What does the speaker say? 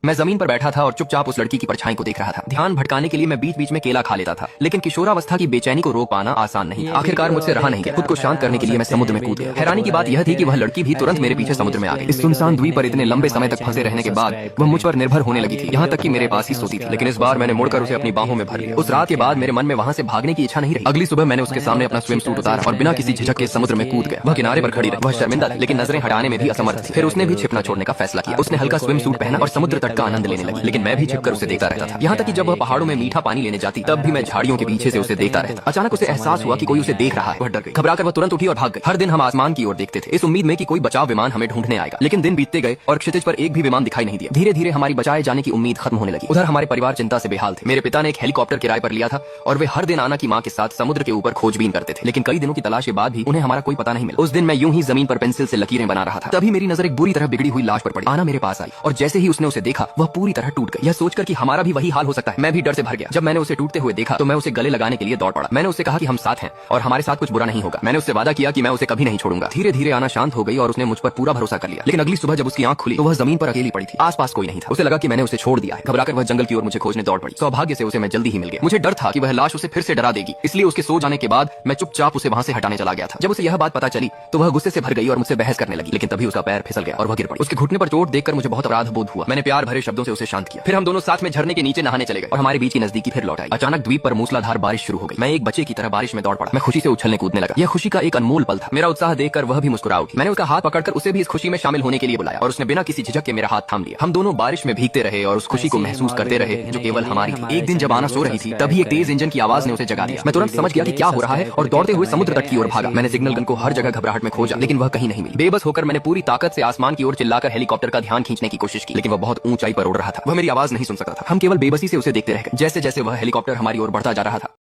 मैं जमीन पर बैठा था और चुपचाप उस लड़की की परछाई को देख रहा था। ध्यान भटकाने के लिए मैं बीच बीच में केला खा लेता था, लेकिन किशोरावस्था की बेचैनी को रोक पाना आसान नहीं था। आखिरकार मुझसे रहा नहीं गया। खुद को शांत करने के लिए मैं समुद्र में कूद गया। हैरानी की बात यह थी कि वह लड़की भी तुरंत मेरे पीछे समुद्र में आ गई। इस सुनसान द्वीप पर इतने लंबे समय तक फंसे रहने के बाद वह मुझ पर निर्भर होने लगी थी, यहाँ तक कि मेरे पास ही सोती थी। लेकिन इस बार मैंने मुड़कर उसे अपनी बाहों में भर लिया। उस रात के बाद मेरे मन में वहाँ से भागने की इच्छा नहीं रही। अगली सुबह मैंने उसके सामने अपना स्विम सूट उतारा और बिना किसी झिझक के समुद्र में कूद गया। वह किनारे पर खड़ी रही। वह शर्मिंदा थी, लेकिन नजरें हटाने में भी असमर्थ थी। फिर उसने भी छिपना छोड़ने का फैसला किया। उसने हल्का स्विम सूट पहना और समुद्र तट का आनंद लेने लगी, लेकिन मैं भी छिपकर उसे देखता रहता था। यहाँ तक कि जब वह पहाड़ों में मीठा पानी लेने जाती तब भी मैं झाड़ियों के पीछे से उसे देखता रहता। अचानक उसे एहसास हुआ कि कोई उसे देख रहा है। वह डर गई। घबराकर वह तुरंत उठी और भाग गई। हर दिन हम आसमान की ओर देखते थे, इस उम्मीद में कि कोई बचाव विमान हमें ढूंढने आएगा। लेकिन दिन बीतते गए और क्षितिज पर एक भी विमान दिखाई नहीं दिया। धीरे धीरे हमारी बचाए जाने की उम्मीद खत्म होने लगी। उधर हमारे परिवार चिंता से बेहाल थे। मेरे पिता ने एक हेलीकॉप्टर किराए पर लिया था और वे हर दिन आना की मां के साथ समुद्र के ऊपर खोजबीन करते थे। लेकिन कई दिनों की तलाश के बाद भी उन्हें हमारा कोई पता नहीं मिला। उस दिन मैं यूं ही जमीन पर पेंसिल से लकीरें बना रहा था, तभी मेरी नजर एक बुरी तरह बिगड़ी हुई लाश पर पड़ी। आना मेरे पास आई और जैसे ही उसने उसे देखा वह पूरी तरह टूट गई। यह सोचकर कि हमारा भी वही हाल हो सकता है, मैं भी डर से भर गया। जब मैंने उसे टूटते हुए देखा तो मैं उसे गले लगाने के लिए दौड़ पड़ा। मैंने उससे कहा कि हम साथ हैं और हमारे साथ कुछ बुरा नहीं होगा। मैंने उससे वादा किया कि मैं उसे कभी नहीं छोड़ूंगा। धीरे धीरे आना शांत हो गई और उसने मुझ पर पूरा भरोसा कर लिया। लेकिन अगली सुबह जब उसकी आंख खुली तो वह जमीन पर अकेली पड़ी थी। आसपास कोई नहीं था। उसे लगा कि मैंने उसे छोड़ दिया है। घबराकर वह जंगल की ओर मुझे खोजने दौड़ पड़ी। सौभाग्य से उसे मैं जल्दी ही मिल गया। मुझे डर था कि वह लाश उसे फिर से डरा देगी, इसलिए उसके सो जाने के बाद मैं चुपचाप उसे वहां से हटाने चला गया था। जब उसे यह बात पता चली तो वह गुस्से से भर गई और मुझसे बहस करने लगी, लेकिन तभी उसका पैर फिसल गया और वह गिर पड़ी। उसके घुटने पर चोट देखकर मुझे बहुत अपराध बोध हुआ। मैंने प्यार भरे शब्दों से उसे शांत किया। फिर हम दोनों साथ में झरने के नीचे नहाने चले गए और हमारे बीच की नजदीकी फिर लौट आई। अचानक द्वीप पर मूसलाधार बारिश शुरू हो गई। मैं एक बच्चे की तरह बारिश में दौड़ पड़ा। मैं खुशी से उछलने कूदने लगा। यह खुशी का एक अनमोल पल था। मेरा उत्साह देखकर वह भी मुस्कुरा उठी। मैंने उसका हाथ पकड़कर उसे भी इस खुशी में शामिल होने के लिए बुलाया और उसने बिना किसी झिझक के मेरा हाथ थाम लिया। हम दोनों बारिश में भीगते रहे और उस खुशी को महसूस करते रहे जो केवल हमारी थी। एक दिन जब आना सो रही थी तभी एक तेज इंजन की आवाज ने उसे जगा दिया। मैं तुरंत समझ गया कि क्या हो रहा है और दौड़ते हुए समुद्र तट की ओर भागा। मैंने सिग्नल गन को हर जगह घबराहट में खोजा, लेकिन वह कहीं नहीं मिली। बेबस होकर मैंने पूरी ताकत से आसमान की ओर चिल्लाकर हेलीकॉप्टर का ध्यान खींचने की कोशिश की, लेकिन वह बहुत ऊंचाई पर उड़ रहा था। वह मेरी आवाज नहीं सुन सकता था। हम केवल बेबसी से उसे देखते रह गए। जैसे जैसे वह हेलीकॉप्टर हमारी ओर बढ़ता जा रहा था